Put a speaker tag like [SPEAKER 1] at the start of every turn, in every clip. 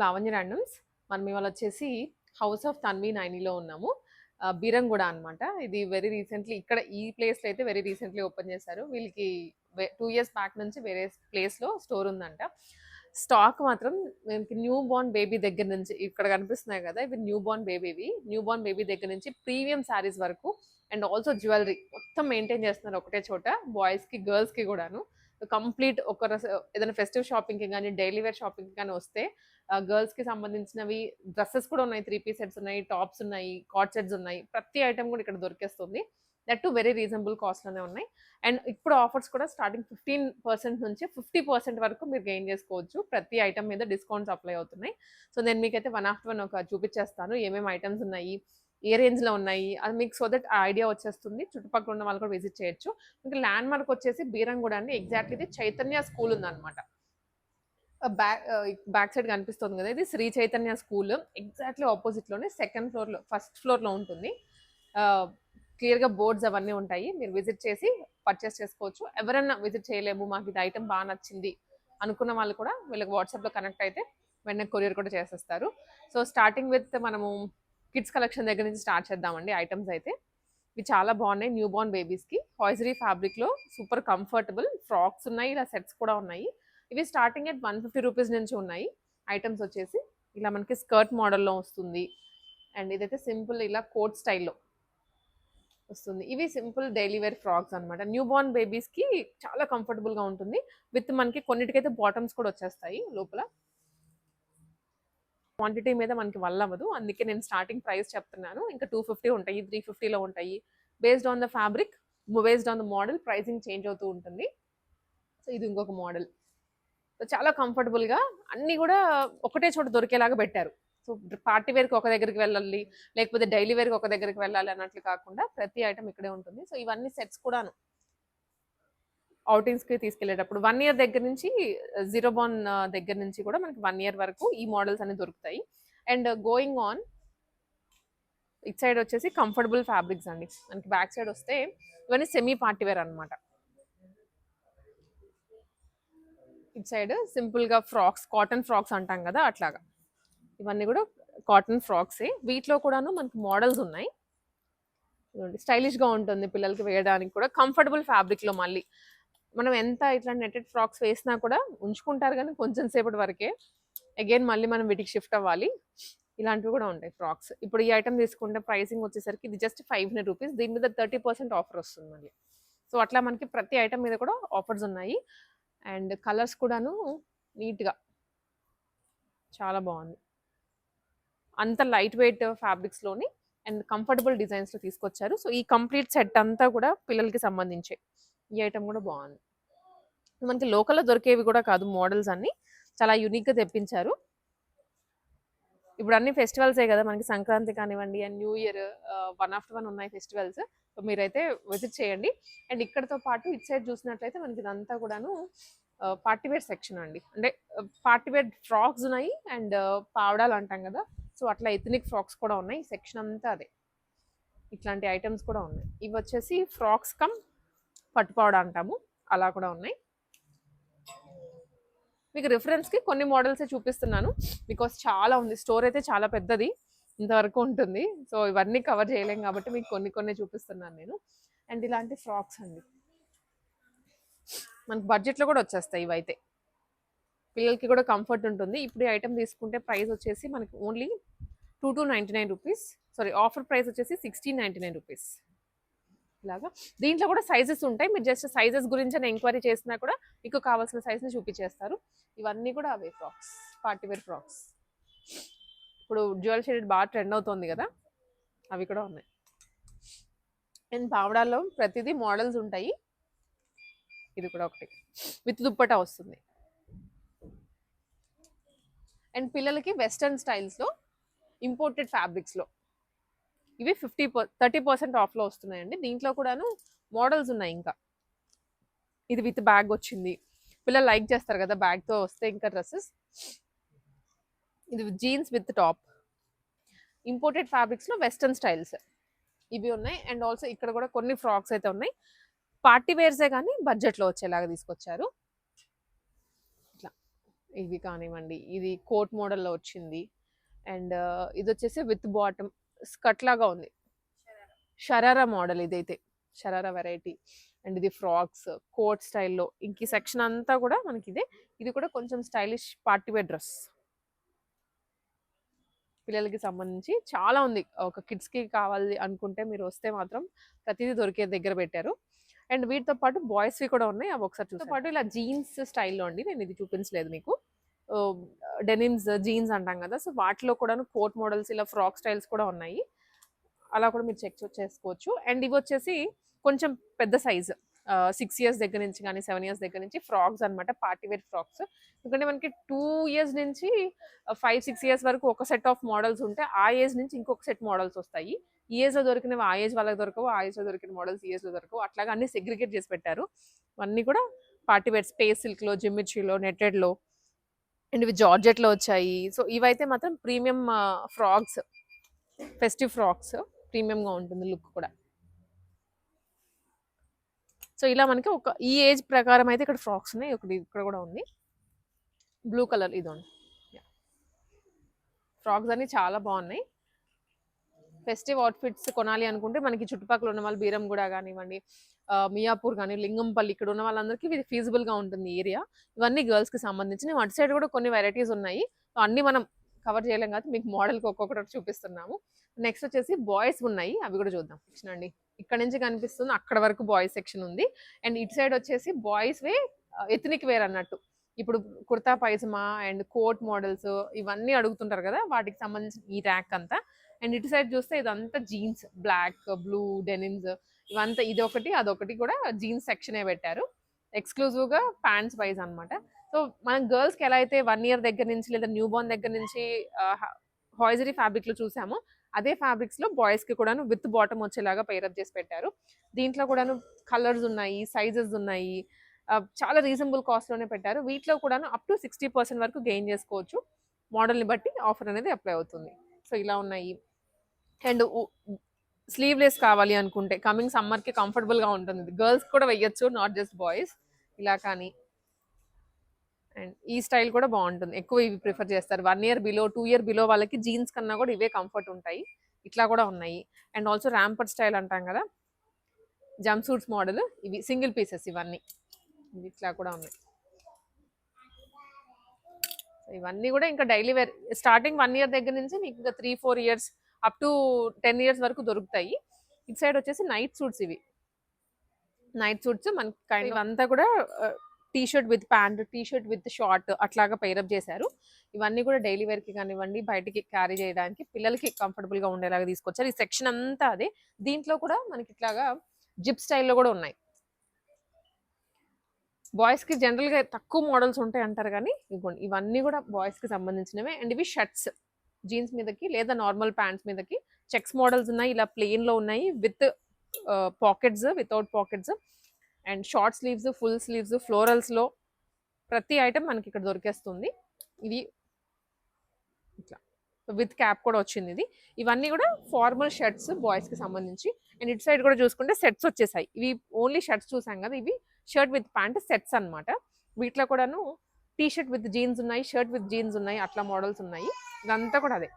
[SPEAKER 1] Lavanya randoms. మనం ఇవాళ వచ్చేసి హౌస్ ఆఫ్ తన్వి నైనీలో ఉన్నాము. బీరంగూడ అనమాట. ఇది వెరీ రీసెంట్లీ ఇక్కడ ఈ ప్లేస్లో అయితే వెరీ రీసెంట్లీ ఓపెన్ చేశారు. వీళ్ళకి 2 years బ్యాక్ నుంచి వేరే ప్లేస్లో స్టోర్ ఉందంట. స్టాక్ మాత్రం మనకి న్యూ బోర్న్ బేబీ దగ్గర నుంచి ఇక్కడ కనిపిస్తున్నాయి కదా, ఇవి న్యూ బోర్న్ బేబీ దగ్గర నుంచి ప్రీమియం శారీస్ వరకు అండ్ ఆల్సో జ్యువెలరీ మొత్తం మెయింటైన్ చేస్తున్నారు ఒకటే చోట, బాయ్స్కి గర్ల్స్కి కూడాను. కంప్లీట్ ఒక ఏదైనా ఫెస్టివ్ షాపింగ్కి కానీ డైలీ వేర్ షాపింగ్కి కానీ వస్తే గర్ల్స్కి సంబంధించినవి డ్రెస్సెస్ కూడా ఉన్నాయి, 3 piece సెట్స్ ఉన్నాయి, టాప్స్ ఉన్నాయి, కార్డ్ సెట్స్ ఉన్నాయి. ప్రతి ఐటమ్ కూడా ఇక్కడ దొరికేస్తుంది. దట్ టు వెరీ రీజనబుల్ కాస్ట్లోనే ఉన్నాయి. అండ్ ఇప్పుడు ఆఫర్స్ కూడా స్టార్టింగ్ 15% నుంచి 50% వరకు మీరు గెయిన్ చేసుకోవచ్చు. ప్రతి ఐటమ్ మీద డిస్కౌంట్స్ అప్లై అవుతున్నాయి. సో నేను మీకైతే వన్ ఆఫ్టర్ వన్ ఒక చూపించేస్తాను ఏమేమి ఐటమ్స్ ఉన్నాయి, ఏ రేంజ్లో ఉన్నాయి, అది మీకు సో దట్ ఆ ఐడియా వచ్చేస్తుంది. చుట్టుపక్కల ఉన్న వాళ్ళు కూడా విజిట్ చేయొచ్చు. ఇంకా ల్యాండ్ మార్క్ వచ్చేసి బీరంగూడ అండి. ఎగ్జాక్ట్లీ ఇది చైతన్య స్కూల్ ఉందన్నమాట. బ్యాక్ సైడ్ కనిపిస్తుంది కదా, ఇది శ్రీ చైతన్య స్కూల్. ఎగ్జాక్ట్లీ ఆపోజిట్లోనే సెకండ్ ఫ్లోర్లో ఫస్ట్ ఫ్లోర్లో ఉంటుంది. క్లియర్గా బోర్డ్స్ అవన్నీ ఉంటాయి. మీరు విజిట్ చేసి పర్చేస్ చేసుకోవచ్చు. ఎవరైనా విజిట్ చేయలేము మాకు ఇది ఐటమ్ బాగా నచ్చింది అనుకున్న వాళ్ళు కూడా వీళ్ళకి వాట్సాప్లో కనెక్ట్ అయితే వెంటనే కొరియర్ కూడా చేసేస్తారు. సో స్టార్టింగ్ విత్ మనము కిడ్స్ కలెక్షన్ దగ్గర నుంచి స్టార్ట్ చేద్దామండి. ఐటమ్స్ అయితే ఇవి చాలా బాగున్నాయి. న్యూ బోర్న్ బేబీస్కి హాయిజరీ ఫ్యాబ్రిక్లో సూపర్ కంఫర్టబుల్ ఫ్రాక్స్ ఉన్నాయి, ఇలా సెట్స్ కూడా ఉన్నాయి. ఇవి స్టార్టింగ్ అట్ 150 రూపీస్ నుంచి ఉన్నాయి. ఐటమ్స్ వచ్చేసి ఇలా మనకి స్కర్ట్ మోడల్లో వస్తుంది. అండ్ ఇదైతే సింపుల్ ఇలా కోట్ స్టైల్లో వస్తుంది. ఇవి సింపుల్ డైలీ వేర్ ఫ్రాక్స్ అనమాట. న్యూ బోర్న్ బేబీస్కి చాలా కంఫర్టబుల్గా ఉంటుంది. విత్ మనకి కొన్నిటికైతే బాటమ్స్ కూడా వచ్చేస్తాయి లోపల. క్వాంటిటీ మీద మనకి వల్ల అవ్వదు, అందుకే నేను స్టార్టింగ్ ప్రైస్ చెప్తున్నాను. ఇంకా 250 ఉంటాయి, 350లో ఉంటాయి. Based on the fabric, based on the model pricing change అవుతూ ఉంటుంది. సో ఇది ఇంకొక మోడల్. సో చాలా కంఫర్టబుల్గా అన్నీ కూడా ఒకటే చోట దొరికేలాగా పెట్టారు. సో పార్టీ వేర్కి ఒక దగ్గరికి వెళ్ళాలి, లేకపోతే డైలీ వేర్కి ఒక దగ్గరికి వెళ్ళాలి అన్నట్లు కాకుండా ప్రతి ఐటమ్ ఇక్కడే ఉంటుంది. సో ఇవన్నీ సెట్స్ కూడాను అవుటింగ్స్కి తీసుకెళ్లేటప్పుడు 1 year దగ్గర నుంచి 0 బోర్న్ దగ్గర నుంచి కూడా మనకి 1 year వరకు ఈ మోడల్స్ అన్ని దొరుకుతాయి. And going on it side వచ్చేసి కంఫర్టబుల్ ఫ్యాబ్రిక్స్ అండి. మనకి బ్యాక్ సైడ్ వస్తే ఇవన్నీ సెమీ పార్టీ వేర్ అనమాట. ఇట్ సైడ్ సింపుల్గా ఫ్రాక్స్, కాటన్ ఫ్రాక్స్ అంటాం కదా అట్లాగా, ఇవన్నీ కూడా కాటన్ ఫ్రాక్సే. వీటిలో కూడాను మనకి మోడల్స్ ఉన్నాయి. స్టైలిష్గా ఉంటుంది పిల్లలకి వేయడానికి కూడా. కంఫర్టబుల్ ఫ్యాబ్రిక్లో మళ్ళీ మనం ఎంత ఇట్లా నెట్టెడ్ ఫ్రాక్స్ వేసినా కూడా ఉంచుకుంటారు కానీ కొంచెం సేపటి వరకే. అగైన్ మళ్ళీ మనం వీటికి షిఫ్ట్ అవ్వాలి. ఇలాంటివి కూడా ఉంటాయి ఫ్రాక్స్. ఇప్పుడు ఈ ఐటమ్ తీసుకుంటే ప్రైసింగ్ వచ్చేసరికి ఇది జస్ట్ 500 రూపీస్. దీని మీద 30% ఆఫర్ వస్తుంది మళ్ళీ. సో అట్లా మనకి ప్రతి ఐటమ్ మీద కూడా ఆఫర్స్ ఉన్నాయి. అండ్ కలర్స్ కూడాను నీట్గా చాలా బాగుంది. అంత లైట్ వెయిట్ ఫ్యాబ్రిక్స్లోని అండ్ కంఫర్టబుల్ డిజైన్స్లో తీసుకొచ్చారు. సో ఈ కంప్లీట్ సెట్ అంతా కూడా పిల్లలకి సంబంధించే. ఈ ఐటమ్ కూడా బాగుంది. మనకి లోకల్లో దొరికేవి కూడా కాదు, మోడల్స్ అన్నీ చాలా యూనిక్గా తెప్పించారు. ఇప్పుడు అన్ని ఫెస్టివల్సే కదా మనకి, సంక్రాంతి కానివ్వండి and new year, one after one ఉన్నాయి ఫెస్టివల్స్. సో మీరైతే విజిట్ చేయండి. అండ్ ఇక్కడతో పాటు ఇటు సైడ్ చూసినట్లయితే మనకి ఇదంతా కూడాను పార్టీవేర్ సెక్షన్ అండి. అంటే పార్టీవేర్ ఫ్రాక్స్ ఉన్నాయి అండ్ పావడాలు అంటాం కదా, సో అట్లా ఎథనిక్ ఫ్రాక్స్ కూడా ఉన్నాయి. సెక్షన్ అంతా అదే, ఇట్లాంటి ఐటమ్స్ కూడా ఉన్నాయి. ఇవి వచ్చేసి ఫ్రాక్స్ కమ్ పట్టుపావడ అంటాము, అలా కూడా ఉన్నాయి. మీకు రిఫరెన్స్కి కొన్ని మోడల్సే చూపిస్తున్నాను బికాస్ చాలా ఉంది. స్టోర్ అయితే చాలా పెద్దది, ఇంతవరకు ఉంటుంది. సో ఇవన్నీ కవర్ చేయలేం కాబట్టి మీకు కొన్ని చూపిస్తున్నాను నేను. అండ్ ఇలాంటి ఫ్రాక్స్ అండి మనకు బడ్జెట్లో కూడా వచ్చేస్తాయి. ఇవైతే పిల్లలకి కూడా కంఫర్ట్ ఉంటుంది. ఇప్పుడు ఈ ఐటమ్ తీసుకుంటే ప్రైస్ వచ్చేసి మనకి only 2299 rupees. Sorry, offer price వచ్చేసి 1699 రూపీస్. ఇలాగా దీంట్లో కూడా సైజెస్ ఉంటాయి. మీరు జస్ట్ సైజెస్ గురించి ఎంక్వైరీ చేసినా కూడా మీకు కావాల్సిన సైజ్ని చూపించేస్తారు. ఇవన్నీ కూడా అవే ఫ్రాక్స్, పార్టీవేర్ ఫ్రాక్స్. ఇప్పుడు జ్యువెల్ షేడెడ్ బాగా ట్రెండ్ అవుతుంది కదా, అవి కూడా ఉన్నాయి. అండ్ పావడాల్లో ప్రతిదీ మోడల్స్ ఉంటాయి. ఇది కూడా ఒకటి విత్ దుప్పటా వస్తుంది. అండ్ పిల్లలకి వెస్టర్న్ స్టైల్స్లో ఇంపోర్టెడ్ ఫ్యాబ్రిక్స్లో ఇవి 30% ఆఫ్లో వస్తున్నాయండి. దీంట్లో కూడాను మోడల్స్ ఉన్నాయి. ఇంకా ఇది విత్ బ్యాగ్ వచ్చింది, పిల్లలు లైక్ చేస్తారు కదా బ్యాగ్తో వస్తే. ఇంకా డ్రెస్సెస్, ఇది జీన్స్ విత్ టాప్, ఇంపోర్టెడ్ ఫ్యాబ్రిక్స్లో వెస్టర్న్ స్టైల్స్ ఇవి ఉన్నాయి. అండ్ ఆల్సో ఇక్కడ కూడా కొన్ని ఫ్రాక్స్ అయితే ఉన్నాయి. పార్టీ వేర్సే కానీ బడ్జెట్లో వచ్చేలాగా తీసుకొచ్చారు. ఇట్లా ఇవి కానివ్వండి. ఇది కోట్ మోడల్‌లో వచ్చింది. అండ్ ఇదొచ్చేసి విత్ బాటమ్ స్కర్ట్ లాగా ఉంది. షరారా మోడల్ ఇదైతే. షరారా వెరైటీ. అండ్ ఇది ఫ్రాక్స్, కోట్ స్టైల్‌లో. ఇంక ఈ సెక్షన్ అంతా కూడా మనకిదే. ఇది కూడా కొంచెం స్టైలిష్ పార్టీ వేర్ డ్రెస్. పిల్లలకి సంబంధించి చాలా ఉంది. ఒక కిడ్స్‌కి కావాలి అనుకుంటే మీరు వస్తే మాత్రం ప్రతీదీ దొరికే దగ్గర పెట్టారు. అండ్ వీటితో పాటు బాయ్స్‌వి కూడా ఉన్నాయి. అవి ఒకసారి చూసేద్దాం. పాటు ఇలా జీన్స్ స్టైల్‌లో అండి. నేను ఇది చూపించలేదు మీకు. ఆహ్, డెనిమ్స్, జీన్స్ అంటాం కదా! సో, వాటిలో కూడాను కోట్ మోడల్స్ ఇలా ఫ్రాక్ స్టైల్స్ కూడా ఉన్నాయి. అలా కూడా మీరు చెక్ చేసుకోవచ్చు. అండ్ ఇవొచ్చేసి కొంచెం పెద్ద సైజ్. 6 ఇయర్స్ దగ్గర నుంచి గానీ, 7 ఇయర్స్ దగ్గర నుంచి ఫ్రాక్స్ అనమాట. Party wear frocks. ఎందుకంటే మనకి 2 ఇయర్స్ నుంచి 5, 6 ఇయర్స్ వరకు ఒక సెట్ ఆఫ్ మోడల్స్ ఉంటే, ఆ ఏజ్ నుంచి ఇంకొక సెట్ మోడల్స్ వస్తాయి. ఈ ఏజ్‌లో దొరికినవి ఆ ఏజ్ వాళ్ళకి దొరకవు. ఆ ఏజ్‌లో దొరికిన మోడల్స్ ఈ ఏజ్‌లో దొరకవు. అట్లాగా అన్ని సెగ్రిగేట్ చేసి పెట్టారు. ఇవన్నీ కూడా పార్టీ వేర్ స్పేస్ సిల్క్‌లో, జిమ్మిచ్చీలో, నెట్టెడ్‌లో అండ్ ఇవి జార్జెట్‌లో వచ్చాయి. సో, ఇవైతే మాత్రం ప్రీమియం ఫ్రాక్స్. Festive frocks. ప్రీమియంగా ఉంటుంది లుక్ కూడా. సో, ఇలా మనకి ఒక ఈ ఏజ్ ప్రకారం అయితే ఇక్కడ ఫ్రాక్స్ ఉన్నాయి. ఒకటి ఇక్కడ కూడా ఉంది. బ్లూ కలర్ ఇదోండి. యాహ్! ఫ్రాక్స్ అన్నీ చాలా బాగున్నాయి. ఫెస్టివ్ అవుట్‌ఫిట్స్ కొనాలి అనుకుంటే మనకి చుట్టుపక్కల ఉన్న వాళ్ళు బీరంగూడ గానివ్వండి, మియాపూర్ గాని, లింగంపల్లి ఇక్కడ ఉన్న వాళ్ళందరికీ ఇది ఫీజిబుల్‌గా ఉంటుంది ఏరియా. ఇవన్నీ గర్ల్స్‌కి సంబంధించినవి. అటు సైడ్ కూడా కొన్ని వెరైటీస్ ఉన్నాయి. సో, అన్నీ మనం కవర్ చేయలేం కాబట్టి మీకు మోడల్‌కి ఒక్కొక్కటి చూపిస్తున్నాము. నెక్స్ట్ వచ్చేసి బాయ్స్ ఉన్నాయి. అవి కూడా చూద్దాం. సెక్షన్ అండి. ఇక్కడ నుంచి కనిపిస్తుంది అక్కడ వరకు బాయ్స్ సెక్షన్ ఉంది. అండ్ ఇటు సైడ్ వచ్చేసి బాయ్స్‌వే ఎథ్నిక్ వేర్ అన్నట్టు. ఇప్పుడు kurta pyjama and coat models ఇవన్నీ అడుగుతుంటారు కదా! వాటికి సంబంధించిన ఈ ర్యాక్ అంతా. అండ్ ఇటు సైడ్ చూస్తే ఇదంతా జీన్స్ బ్లాక్, బ్లూ, డెనిమ్స్ ఇవంతా ఇదొకటి, అదొకటి కూడా జీన్స్ సెక్షనే పెట్టారు. ఎక్స్‌క్లూజివ్‌గా ప్యాంట్స్ వైస్ అన్నమాట. సో, మనం గర్ల్స్‌కి ఎలా అయితే 1 ఇయర్ దగ్గర నుంచి లేదా న్యూ బోర్న్ దగ్గర నుంచి హాయిజరీ ఫ్యాబ్రిక్‌లో చూసామో, అదే ఫ్యాబ్రిక్స్‌లో బాయ్స్‌కి కూడాను విత్ బాటమ్ వచ్చేలాగా పెయిరప్ చేసి పెట్టారు. దీంట్లో కూడాను కలర్స్ ఉన్నాయి, సైజెస్ ఉన్నాయి. చాలా రీజనబుల్ కాస్ట్‌లోనే పెట్టారు. వీటిలో కూడాను అప్ టు 60% వరకు గెయిన్ చేసుకోవచ్చు. మోడల్‌ని బట్టి ఆఫర్ అనేది అప్లై అవుతుంది. సో, ఇలా ఉన్నాయి. అండ్ స్లీవ్‌లెస్ కావాలి అనుకుంటే కమింగ్ సమ్మర్‌కి కంఫర్టబుల్‌గా ఉంటుంది. గర్ల్స్ కూడా వెయ్యొచ్చు. Not just boys. ఇలా కానీ అండ్ ఈ స్టైల్ కూడా బాగుంటుంది. ఎక్కువ ఇవి ప్రిఫర్ చేస్తారు. 1 ఇయర్ బిలో, 2 ఇయర్ బిలో వాళ్ళకి జీన్స్ కన్నా కూడా ఇవే కంఫర్ట్ ఉంటాయి. ఇట్లా కూడా ఉన్నాయి. అండ్ ఆల్సో ర్యాంపర్ స్టైల్ అంటాం కదా! జంప్ సూట్స్ మోడల్ ఇవి సింగిల్ పీసెస్ ఇవన్నీ. ఇవి ఇట్లా కూడా ఉన్నాయి. ఇవన్నీ కూడా ఇంకా డైలీ వేర్ స్టార్టింగ్ 1 ఇయర్ దగ్గర నుంచి మీకు ఇంకా 3, 4 ఇయర్స్ అప్ టు 10 ఇయర్స్ వరకు దొరుకుతాయి. ఇటు సైడ్ వచ్చేసి నైట్ సూట్స్ ఇవి. నైట్ సూట్స్ మనకి కైండ్ ఇవంతా కూడా T shirt with pant, T shirt with short అట్లాగా పెయిరప్ చేశారు. ఇవన్నీ కూడా డైలీ వేర్‌కి కానివ్వండి, బయటికి క్యారీ చేయడానికి పిల్లలకి కంఫర్టబుల్‌గా ఉండేలాగా తీసుకొచ్చారు. ఈ సెక్షన్ అంతా అదే. దీంట్లో కూడా మనకి ఇట్లాగా జిప్ స్టైల్‌లో కూడా ఉన్నాయి. బాయ్స్‌కి జనరల్‌గా తక్కువ మోడల్స్ ఉంటాయి అంటారు గానీ, ఇదిగోండి ఇవన్నీ కూడా బాయ్స్‌కి సంబంధించినవే. అండ్ ఇవి షర్ట్స్. జీన్స్ మీదకి లేదా నార్మల్ ప్యాంట్స్ మీదకి చెక్స్ మోడల్స్ ఉన్నాయి. ఇలా ప్లెయిన్‌లో ఉన్నాయి. With pockets, without pockets and short sleeves, full sleeves, ఫ్లోరల్స్‌లో ప్రతి ఐటెమ్ మనకి ఇక్కడ దొరికేస్తుంది. ఇది ఇట్లా విత్ క్యాప్ కూడా వచ్చింది ఇది. ఇవన్నీ కూడా ఫార్మల్ షర్ట్స్ బాయ్స్‌కి సంబంధించి. అండ్ ఇటు సైడ్ కూడా చూసుకుంటే సెట్స్ వచ్చేసాయి. ఇవి ఓన్లీ షర్ట్స్ చూసాం కదా! ఇవి షర్ట్ విత్ ప్యాంట్ సెట్స్ అన్నమాట. వీటిలో కూడాను టీ షర్ట్ విత్ జీన్స్ ఉన్నాయి, షర్ట్ విత్ జీన్స్ ఉన్నాయి. అట్లా మోడల్స్ ఉన్నాయి. ఇదంతా కూడా అదే.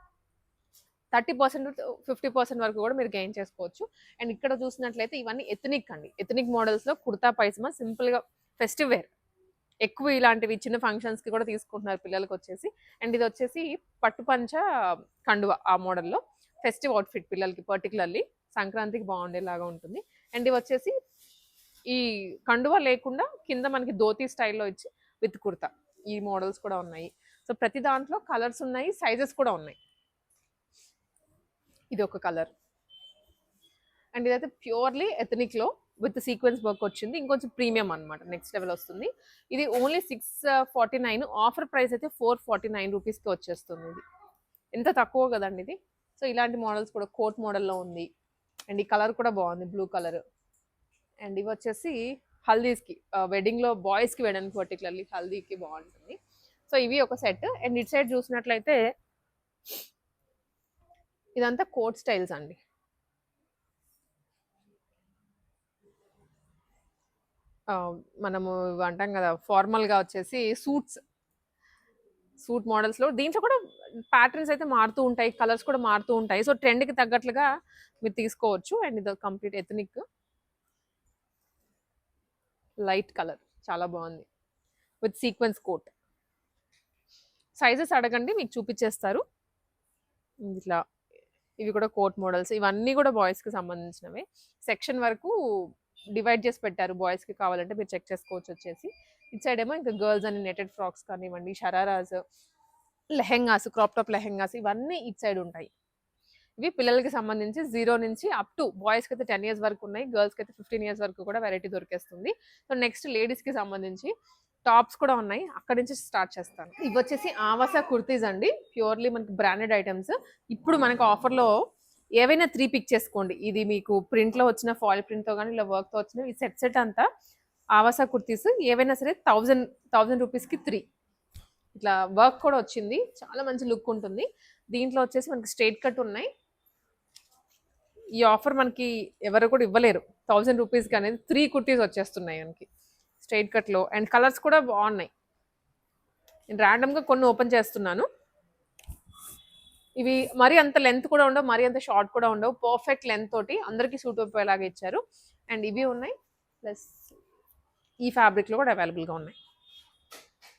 [SPEAKER 1] 30% 50% వరకు కూడా మీరు గెయిన్ చేసుకోవచ్చు. అండ్ ఇక్కడ చూసినట్లయితే ఇవన్నీ ఎథనిక్ అండి. ఎథనిక్ మోడల్స్‌లో కుర్తా పైజమా సింపుల్‌గా ఫెస్టివ్ వేర్. ఎక్కువ ఇలాంటివి చిన్న ఫంక్షన్స్‌కి కూడా తీసుకుంటున్నారు పిల్లలకొచ్చేసి. అండ్ ఇదొచ్చేసి పట్టు పంచ కండువ ఆ మోడల్‌లో. ఫెస్టివ్ అవుట్‌ఫిట్ పిల్లలకి పర్టిక్యులర్‌లీ సంక్రాంతికి బాగుండేలాగా ఉంటుంది. అండ్ ఇవొచ్చేసి ఈ కండువ లేకుండా కింద మనకి ధోతి స్టైల్‌లో ఇచ్చి విత్ కుర్తా. ఈ మోడల్స్ కూడా ఉన్నాయి. సో, ప్రతి దాంట్లో కలర్స్ ఉన్నాయి. సైజెస్ కూడా ఉన్నాయి. ఇదొక కలర్. అండ్ ఇదైతే ప్యూర్‌లీ ఎథనిక్‌లో విత్ సీక్వెన్స్ వర్క్ వచ్చింది. ఇంకొంచెం ప్రీమియం అన్నమాట. నెక్స్ట్ లెవెల్ వస్తుంది. ఇది ఓన్లీ 649 ఆఫర్ ప్రైస్ అయితే 449 రూపీస్‌కి వచ్చేస్తుంది ఇది. ఎంత తక్కువ కదండీ ఇది. సో, ఇలాంటి మోడల్స్ కూడా కోట్ మోడల్‌లో ఉంది. అండ్ ఈ కలర్ కూడా బాగుంది బ్లూ కలర్. అండ్ ఇవి వచ్చేసి హల్దీస్‌కి వెడ్డింగ్‌లో బాయ్స్‌కి వేయడానికి పర్టిక్యులర్‌లీ హల్దీకి బాగుంటుంది. సో, ఇవి ఒక సెట్. అండ్ ఇటు సైడ్ చూసినట్లయితే ఇదంతా కోట్ స్టైల్స్ అండి. మనము ఇవి అంటాం కదా! ఫార్మల్‌గా వచ్చేసి సూట్స్. సూట్ మోడల్స్లో దీంట్లో కూడా ప్యాటర్న్స్ అయితే మారుతూ ఉంటాయి, కలర్స్ కూడా మారుతూ ఉంటాయి. సో ట్రెండ్కి తగ్గట్లుగా మీరు తీసుకోవచ్చు. అండ్ ఇది కంప్లీట్ ఎథనిక్ లైట్ కలర్, చాలా బాగుంది విత్ సీక్వెన్స్ కోట్. సైజెస్ అడగండి, మీకు చూపించేస్తారు. ఇట్లా ఇవి కూడా కోట్ మోడల్స్, ఇవన్నీ కూడా బాయ్స్కి సంబంధించినవే. సెక్షన్ వరకు డివైడ్ చేసి పెట్టారు, బాయ్స్కి కావాలంటే మీరు చెక్ చేసుకోవచ్చు వచ్చేసి. ఇటు సైడ్ ఏమో ఇంకా గర్ల్స్ అని నెటెడ్ ఫ్రాక్స్ కానివ్వండి, షరారాస్, లెహెంగాస్, క్రాప్ టాప్ లెహెంగాస్, ఇవన్నీ ఇటు సైడ్ ఉంటాయి. ఇవి పిల్లలకి సంబంధించి 0 నుంచి అప్ టు బాయ్స్కి అయితే 10 ఇయర్స్ వరకు ఉన్నాయి, గర్ల్స్కి అయితే 15 ఇయర్స్ వరకు కూడా వెరైటీ దొరికేస్తుంది. సో నెక్స్ట్ లేడీస్కి సంబంధించి టాప్స్ కూడా ఉన్నాయి, అక్కడి నుంచి స్టార్ట్ చేస్తాను. ఇవి వచ్చేసి ఆవాసా కుర్తీస్ అండి, ప్యూర్లీ మనకి బ్రాండెడ్ ఐటమ్స్. ఇప్పుడు మనకు ఆఫర్లో ఏవైనా 3 పిక్ చేసుకోండి. ఇది మీకు ప్రింట్లో వచ్చిన ఫాయిల్ ప్రింట్తో కానీ ఇలా వర్క్తో వచ్చిన ఈ సెట్ అంతా ఆవాసా కుర్తీస్ ఏవైనా సరే 1000 రూపీస్కి 3. ఇట్లా వర్క్ కూడా వచ్చింది, చాలా మంచి లుక్ ఉంటుంది. దీంట్లో వచ్చేసి మనకి స్ట్రైట్ కట్ ఉన్నాయి. ఈ ఆఫర్ మనకి ఎవరు కూడా ఇవ్వలేరు, 1000 రూపీస్కి అనేది 3 కుర్తీస్ వచ్చేస్తున్నాయి మనకి స్ట్రైట్ కట్లో. అండ్ కలర్స్ కూడా బాగున్నాయి. నేను ర్యాండమ్గా కొన్ని ఓపెన్ చేస్తున్నాను. ఇవి మరీ అంత లెంత్ కూడా ఉండవు, మరీ అంత షార్ట్ కూడా ఉండవు, పర్ఫెక్ట్ లెంత్ తోటి అందరికీ సూట్ అయిపోయేలాగా ఇచ్చారు. అండ్ ఇవి ఉన్నాయి, ప్లస్ ఈ ఫ్యాబ్రిక్లో కూడా అవైలబుల్గా ఉన్నాయి.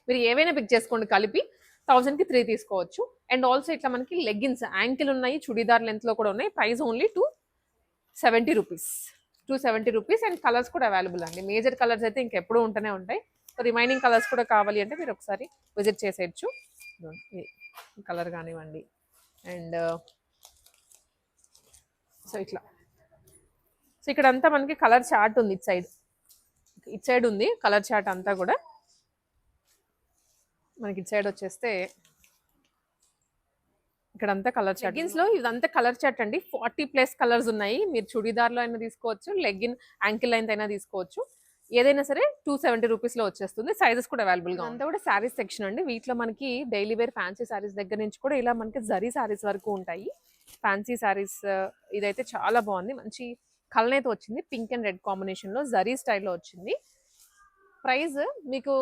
[SPEAKER 1] మీరు ఏవైనా పిక్ చేసుకోండి, కలిపి 1000కి 3 తీసుకోవచ్చు. అండ్ ఆల్సో ఇట్లా మనకి లెగ్గిన్స్ యాంకిల్ ఉన్నాయి, చుడీదార్ లెంత్లో కూడా ఉన్నాయి. Price only 270 rupees, 270 rupees. And colours కూడా అవైలబుల్ అండి. మేజర్ కలర్స్ అయితే ఇంకెప్పుడూ ఉంటూనే ఉంటాయి. సో రిమైనింగ్ కలర్స్ కూడా కావాలి అంటే మీరు ఒకసారి విజిట్ చేసేయచ్చు. ఈ కలర్ కానివ్వండి. అండ్ సో ఇట్లా, సో ఇక్కడ అంతా మనకి కలర్ చార్ట్ ఉంది, ఇటు సైడ్ ఉంది కలర్ చార్ట్ అంతా కూడా. మనకి ఇటు సైడ్ వచ్చేస్తే ఇక్కడంతా కలర్ చార్ట్. లెగ్గిన్స్లో ఇదంతా కలర్ చార్ట్ అండి, 40+ కలర్స్ ఉన్నాయి. మీరు చుడీదార్లో అయినా తీసుకోవచ్చు, లెగ్గిన్ యాంకిల్ లైన్ అయినా తీసుకోవచ్చు. ఏదైనా సరే 270 రూపీస్లో వచ్చేస్తుంది. సైజెస్ కూడా అవైలబుల్గా అంతా కూడా శారీస్ సెక్షన్ అండి. వీటిలో మనకి డైలీ వేర్ ఫ్యాన్సీ శారీస్ దగ్గర నుంచి కూడా ఇలా మనకి జరీ శారీస్ వరకు ఉంటాయి. ఫ్యాన్సీ శారీస్ ఇదైతే చాలా బాగుంది, మంచి కలనేతో వచ్చింది, పింక్ అండ్ రెడ్ కాంబినేషన్లో జరీ స్టైల్లో వచ్చింది. ప్రైస్ మీకు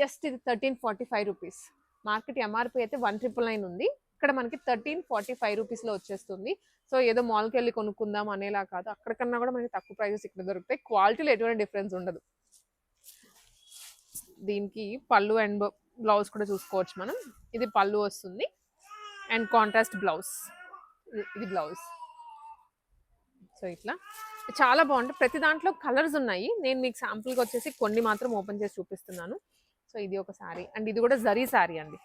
[SPEAKER 1] జస్ట్ ఇది 1345 రూపీస్. మార్కెట్ ఎంఆర్పి అయితే 1999 ఉంది, ఇక్కడ మనకి 1345 రూపీస్లో వచ్చేస్తుంది. సో ఏదో మాల్కి వెళ్ళి కొనుక్కుందాం అనేలా కాదు, అక్కడికన్నా కూడా మనకి తక్కువ ప్రైజెస్ ఇక్కడ దొరుకుతాయి. క్వాలిటీలో ఎటువంటి డిఫరెన్స్ ఉండదు. దీనికి పళ్ళు అండ్ బ్లౌజ్ కూడా చూసుకోవచ్చు మనం. ఇది పళ్ళు వస్తుంది అండ్ కాంట్రాస్ట్ బ్లౌజ్, ఇది బ్లౌజ్. సో ఇట్లా చాలా బాగుంటుంది. ప్రతి దాంట్లో కలర్స్ ఉన్నాయి. నేను మీకు శాంపుల్గా వచ్చేసి కొన్ని మాత్రం ఓపెన్ చేసి చూపిస్తున్నాను. సో ఇది ఒక శారీ, అండ్ ఇది కూడా జరీ శారీ అండి.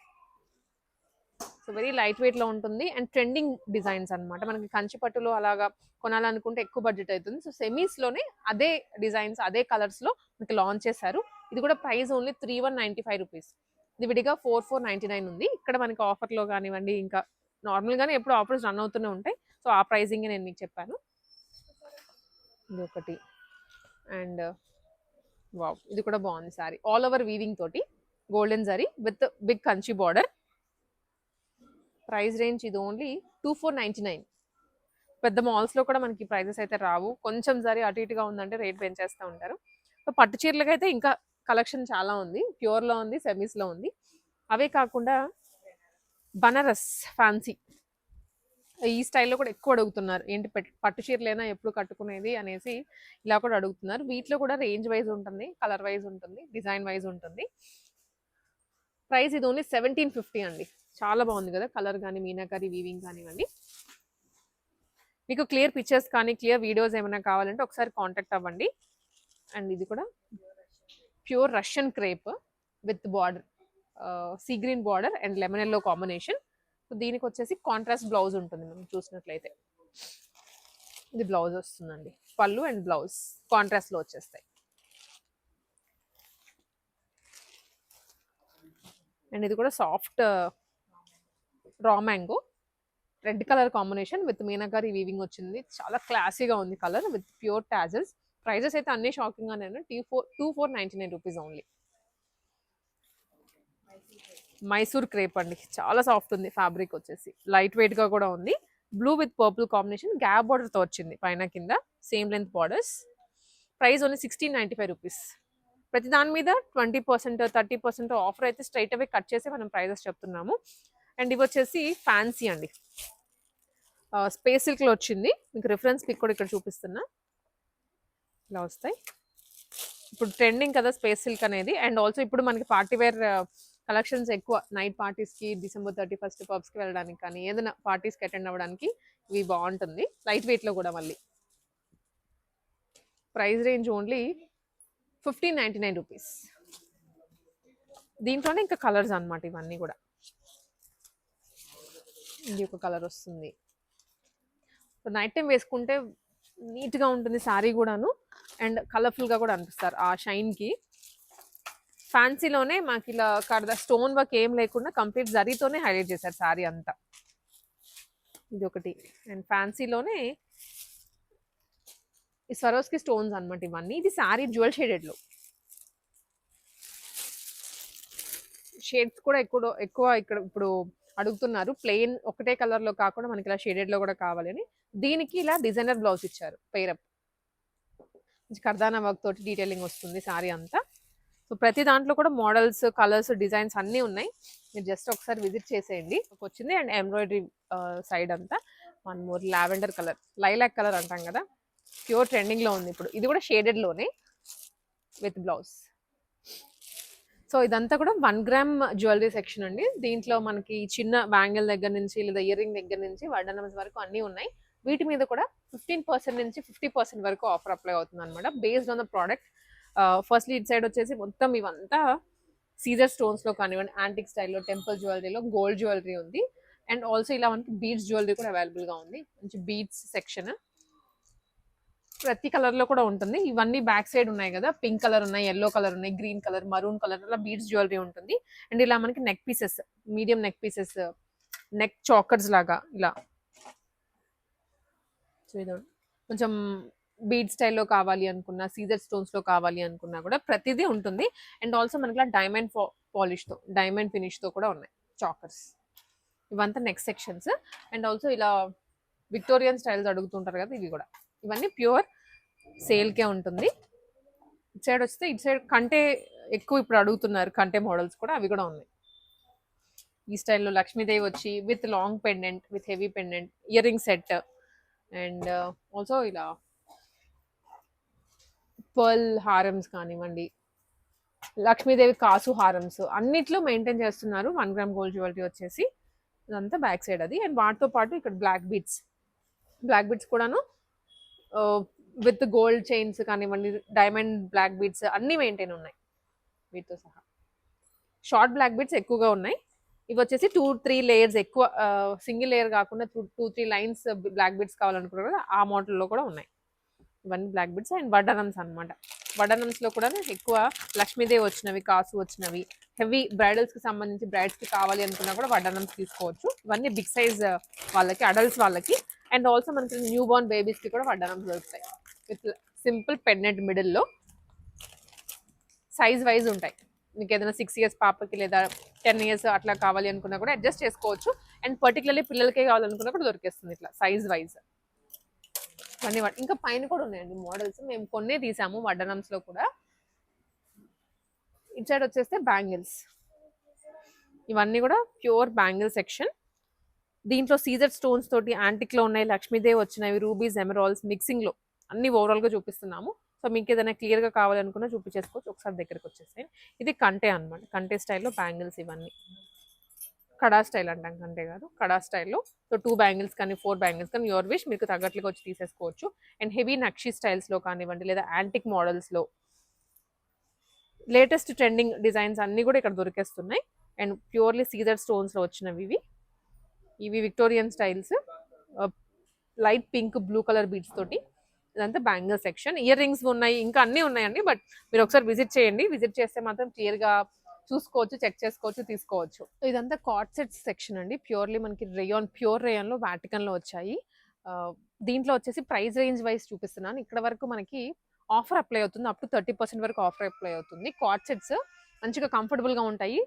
[SPEAKER 1] సో వెరీ లైట్ వెయిట్లో ఉంటుంది అండ్ ట్రెండింగ్ డిజైన్స్ అనమాట. మనకి కంచిపట్టులో అలాగా కొనాలనుకుంటే ఎక్కువ బడ్జెట్ అవుతుంది. సో సెమీస్లోనే అదే డిజైన్స్ అదే కలర్స్లో మనకి లాంచ్ చేశారు. ఇది కూడా ప్రైస్ ఓన్లీ 3195 రూపీస్. ఇది విడిగా 4499 ఉంది. ఇక్కడ మనకి ఆఫర్లో కానివ్వండి, ఇంకా నార్మల్గానే ఎప్పుడు ఆఫర్స్ రన్ అవుతూనే ఉంటాయి. సో ఆ ప్రైజింగ్ నేను మీకు చెప్పాను. ఇది ఒకటి. అండ్ వావ్, ఇది కూడా బాగుంది సారీ, ఆల్ ఓవర్ వీవింగ్ తోటి golden zari with big Kanchi border. Price range ఇది ఓన్లీ 2499. పెద్ద మాల్స్లో కూడా మనకి ప్రైజెస్ అయితే రావు, కొంచెం జరీ అటు ఇటుగా ఉందంటే రేట్ పెంచేస్తూ ఉంటారు. సో పట్టు చీరలకి అయితే ఇంకా కలెక్షన్ చాలా ఉంది, ప్యూర్లో ఉంది, సెమీస్లో ఉంది. అవే కాకుండా బనారస్ ఫ్యాన్సీ ఈ స్టైల్లో కూడా ఎక్కువ అడుగుతున్నారు. ఏంటి పట్టు చీరలైనా ఎప్పుడు కట్టుకునేది అనేసి ఇలా కూడా అడుగుతున్నారు. వీటిలో కూడా రేంజ్ వైజ్ ఉంటుంది, కలర్ వైజ్ ఉంటుంది, డిజైన్ వైజ్ ఉంటుంది. ప్రైస్ ఇది ఓన్లీ 1750 అండి. చాలా బాగుంది కదా కలర్ కానీ, మీనాకరీ వీవింగ్ కానివ్వండి. మీకు క్లియర్ పిక్చర్స్ కానీ క్లియర్ వీడియోస్ ఏమైనా కావాలంటే ఒకసారి కాంటాక్ట్ అవ్వండి. అండ్ ఇది కూడా pure Russian crepe with border, sea green border and lemon yellow combination. So దీనికి వచ్చేసి కాంట్రాస్ట్ బ్లౌజ్ ఉంటుంది. మనం చూసినట్లయితే ఇది బ్లౌజ్ వస్తుందండి, పళ్ళు అండ్ బ్లౌజ్ కాంట్రాస్ట్లో వచ్చేస్తాయి. అండ్ ఇది కూడా soft raw mango red colour combination with meenakari weaving వచ్చింది. చాలా క్లాసీగా ఉంది colour with pure tassels. Prices అయితే అన్ని షాకింగ్ గా నేను 2499 రూపీస్ ఓన్లీ. మైసూర్ క్రేప్ అండి, చాలా సాఫ్ట్ ఉంది ఫ్యాబ్రిక్ వచ్చేసి, లైట్ వెయిట్ గా కూడా ఉంది. Blue with purple combination, gap border తో వచ్చింది పైన కింద, same length borders. Price only 1695 rupees. ప్రతి దాని మీద 20% 30% ఆఫర్ అయితే స్ట్రైట్ అవే కట్ చేసి మనం ప్రైజెస్ చెప్తున్నాము. అండ్ ఇవి వచ్చేసి ఫ్యాన్సీ అండి, స్పేస్ సిల్క్లో వచ్చింది. మీకు రిఫరెన్స్ పిక్ కూడా ఇక్కడ చూపిస్తున్నా. ఇలా వస్తాయి. ఇప్పుడు ట్రెండింగ్ కదా స్పేస్ సిల్క్ అనేది. అండ్ ఆల్సో ఇప్పుడు మనకి పార్టీ వేర్ కలెక్షన్స్ ఎక్కువ, నైట్ పార్టీస్కి, December 31st పబ్స్కి వెళ్ళడానికి కానీ ఏదైనా పార్టీస్కి అటెండ్ అవ్వడానికి ఇవి బాగుంటుంది. లైట్ వెయిట్లో కూడా. మళ్ళీ ప్రైస్ రేంజ్ ఓన్లీ 1599 రూపీస్. దీంట్లోనే ఇంకా కలర్స్ అనమాట ఇవన్నీ కూడా. ఇది ఒక కలర్ వస్తుంది. సో నైట్ టైం వేసుకుంటే నీట్గా ఉంటుంది శారీ కూడాను, అండ్ కలర్ఫుల్గా కూడా అనిపిస్తారు ఆ షైన్కి. ఫ్యాన్సీలోనే మాకు ఇలా స్టోన్ వర్క్ ఏం లేకుండా కంప్లీట్ జరీతోనే హైలైట్ చేశారు శారీ అంతా. ఇది ఒకటి. అండ్ ఫ్యాన్సీలోనే ఈ స్వరోస్కి స్టోన్స్ అనమాట ఇవన్నీ. ఇది శారీ జ్యువెల్ షేడెడ్లో. షేడ్స్ కూడా ఎక్కువ ఇక్కడ ఇప్పుడు అడుగుతున్నారు. ప్లెయిన్ ఒకటే కలర్లో కాకుండా మనకి ఇలా షేడెడ్లో కూడా కావాలని దీనికి ఇలా డిజైనర్ బ్లౌజ్ ఇచ్చారు పేరప్. కర్దానా వర్క్ తోటి డీటెయిలింగ్ వస్తుంది శారీ అంతా. సో ప్రతి దాంట్లో కూడా మోడల్స్, కలర్స్, డిజైన్స్ అన్నీ ఉన్నాయి. మీరు జస్ట్ ఒకసారి విజిట్ చేసేయండి. వచ్చింది. అండ్ ఎంబ్రాయిడరీ సైడ్ అంతా 1 more lavender colour, lilac colour అంటాం కదా, ప్యూర్ ట్రెండింగ్లో ఉంది ఇప్పుడు. ఇది కూడా షేడెడ్లోనే విత్ బ్లౌజ్. సో ఇదంతా కూడా 1 gram జ్యువెలరీ సెక్షన్ అండి. దీంట్లో మనకి చిన్న బ్యాంగిల్ దగ్గర నుంచి లేదా ఇయర్ రింగ్ దగ్గర నుంచి వడ్డానమ్స్ వరకు అన్నీ ఉన్నాయి. వీటి మీద కూడా 15% నుంచి 50% వరకు ఆఫర్ అప్లై అవుతుంది అనమాట, based on the product. Firstly it side వచ్చేసి మొత్తం ఇవంతా సీజర్ స్టోన్స్లో కానివ్వండి, యాంటిక్ స్టైల్లో, టెంపుల్ జ్యువెలరీలో గోల్డ్ జ్యువెలరీ ఉంది. అండ్ ఆల్సో ఇలా మనకి బీడ్స్ జ్యువెలరీ కూడా అవైలబుల్గా ఉంది. మంచి బీడ్స్ సెక్షన్ ప్రతి కలర్లో కూడా ఉంటుంది. ఇవన్నీ బ్యాక్ సైడ్ ఉన్నాయి కదా, పింక్ కలర్ ఉన్నాయి, ఎల్లో కలర్ ఉన్నాయి, గ్రీన్ కలర్, మరూన్ కలర్, అలా బీడ్స్ జ్యువెలరీ ఉంటుంది. అండ్ ఇలా మనకి neck pieces, medium neck pieces, neck చాకర్స్ లాగా ఇలా. సో ఇది కొంచెం బీడ్ స్టైల్లో కావాలి అనుకున్నా, సీజర్ స్టోన్స్లో కావాలి అనుకున్నా కూడా ప్రతిదీ ఉంటుంది. అండ్ ఆల్సో మనకి ఇలా డైమండ్ పాలిష్తో, డైమండ్ ఫినిష్తో కూడా ఉన్నాయి చాకర్స్. ఇవంతా నెక్స్ట్ సెక్షన్స్. అండ్ ఆల్సో ఇలా విక్టోరియన్ స్టైల్స్ అడుగుతుంటారు కదా, ఇవి కూడా. ఇవన్నీ ప్యూర్ సేల్కే ఉంటుంది. ఇటు సైడ్ వస్తే ఇటు సైడ్ కంటే ఎక్కువ ఇప్పుడు అడుగుతున్నారు కంటే మోడల్స్ కూడా, అవి కూడా ఉన్నాయి. ఈ స్టైల్లో లక్ష్మీదేవి వచ్చి with long pendant, with heavy pendant, ear ring set, and also ఇలా పర్ల్ హారమ్స్ కానివ్వండి, లక్ష్మీదేవి కాసు హారమ్స్ అన్నిట్లో మెయింటైన్ చేస్తున్నారు 1 gram గోల్డ్ జ్యువెలరీ వచ్చేసి. ఇదంతా బ్యాక్ సైడ్ అది. అండ్ వాటితో పాటు ఇక్కడ బ్లాక్ బీడ్స్ కూడాను విత్ గోల్డ్ చైన్స్ కానివ్వండి, డైమండ్ బ్లాక్ బీడ్స్ అన్నీ మెయింటైన్ ఉన్నాయి వీటితో సహా. షార్ట్ బ్లాక్ బీడ్స్ ఎక్కువగా ఉన్నాయి. ఇవి వచ్చేసి 2-3 లేయర్స్ ఎక్కువ, సింగిల్ లేయర్ కాకుండా 2-3 లైన్స్ బ్లాక్ బీడ్స్ కావాలనుకున్నారు కదా, ఆ మోడల్లో కూడా ఉన్నాయి. ఇవన్నీ బ్లాక్ బీడ్స్. అండ్ వడ్డానమ్స్ అనమాట. వడ్డానమ్స్లో కూడా ఎక్కువ లక్ష్మీదేవి వచ్చినవి, కాసు వచ్చినవి, హెవీ బ్రైడల్స్కి సంబంధించి బ్రైడ్స్కి కావాలి అనుకున్నా కూడా వడ్డానమ్స్ తీసుకోవచ్చు. ఇవన్నీ బిగ్ సైజ్ వాళ్ళకి, అడల్ట్స్ వాళ్ళకి. అండ్ ఆల్సో మనకి న్యూ బోర్న్ బేబీస్కి కూడా వడ్డానమ్స్ దొరుకుతాయి విత్ సింపుల్ పెండెంట్ మిడిల్లో. సైజ్ వైజ్ ఉంటాయి. మీకు ఏదైనా 6 years పాపకి లేదా 10 years అట్లా కావాలి అనుకున్నా కూడా అడ్జస్ట్ చేసుకోవచ్చు. అండ్ పర్టికులర్లీ పిల్లలకే కావాలనుకున్నా కూడా దొరికేస్తుంది ఇట్లా సైజ్ వైజ్. ఇవన్నీ ఇంకా పైన కూడా ఉన్నాయండి మోడల్స్, మేము కొన్నే తీసాము వడ్డానమ్స్లో కూడా. ఇటు సైడ్ వచ్చేస్తే బ్యాంగిల్స్. ఇవన్నీ కూడా ప్యూర్ బ్యాంగిల్ సెక్షన్. దీంట్లో సీజర్ స్టోన్స్ తోటి యాంటిక్లో ఉన్నాయి, లక్ష్మీదేవి వచ్చినవి, రూబీస్, ఎమరాల్డ్స్ మిక్సింగ్లో అన్ని ఓవరాల్గా చూపిస్తున్నాము. సో మీకు ఏదైనా క్లియర్గా కావాలనుకున్నా చూపించేసుకోవచ్చు. ఒకసారి దగ్గరికి వచ్చేసాయి. ఇది కంటే అనమాట, కంటే స్టైల్లో బ్యాంగిల్స్. ఇవన్నీ కడా స్టైల్ అంటాం, కంటే కాదు, కడా స్టైల్లో. సో 2 బ్యాంగిల్స్ కానీ 4 బ్యాంగిల్స్ కానీ యువర్ విష్, మీకు తగ్గట్లుగా వచ్చి తీసేసుకోవచ్చు. అండ్ హెవీ నక్షీ స్టైల్స్లో కానివ్వండి లేదా యాంటిక్ మోడల్స్లో లేటెస్ట్ ట్రెండింగ్ డిజైన్స్ అన్నీ కూడా ఇక్కడ దొరికేస్తున్నాయి. అండ్ ప్యూర్లీ సీజర్ స్టోన్స్లో వచ్చినవి ఇవి Victorian styles, light pink blue colour beads తోటి. ఇదంతా బ్యాంగిల్ సెక్షన్. ఇయర్ రింగ్స్ ఉన్నాయి, ఇంకా అన్నీ ఉన్నాయండి. బట్ మీరు ఒకసారి విజిట్ చేయండి. విజిట్ చేస్తే మాత్రం క్లియర్గా చూసుకోవచ్చు, చెక్ చేసుకోవచ్చు, తీసుకోవచ్చు. ఇదంతా కార్డ్ సెట్స్ సెక్షన్ అండి. ప్యూర్లీ మనకి ప్యూర్ రేయాన్లో వాటికన్లో వచ్చాయి. దీంట్లో వచ్చేసి ప్రైస్ రేంజ్ వైజ్ చూపిస్తున్నాను. ఇక్కడ వరకు మనకి ఆఫర్ అప్లై అవుతుంది, అప్ టు 30% వరకు ఆఫర్ అప్లై అవుతుంది. కార్డ్ సెట్స్ మంచిగా కంఫర్టబుల్గా ఉంటాయి.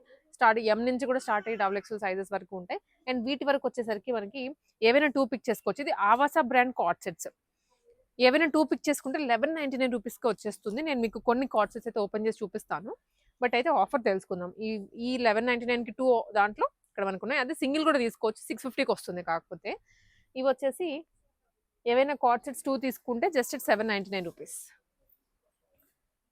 [SPEAKER 1] ఎం నుంచి కూడా స్టార్ట్ అయ్యి XXL సైజెస్ వరకు ఉంటాయి. అండ్ వీటి వరకు వచ్చేసరికి మనకి ఏవైనా 2 పిక్ చేసుకోవచ్చు. ఇది ఆవాసా బ్రాండ్ కార్డ్ సెట్స్. ఏవైనా 2 పిక్ చేసుకుంటే 1199 రూపీస్‌కి వచ్చేస్తుంది. నేను మీకు కొన్ని కార్డ్ సెట్స్ అయితే ఓపెన్ చేసి చూపిస్తాను. బట్ అయితే ఆఫర్ తెలుసుకుందాం. ఈ 1199కి 2 దాంట్లో ఇక్కడ మనకున్నాయి. అదే సింగిల్ కూడా తీసుకోవచ్చు. 650కి వస్తుంది కాకపోతే. ఇవొచ్చేసి ఏవైనా కార్డ్ సెట్స్ 2 తీసుకుంటే జస్ట్ 799 రూపీస్.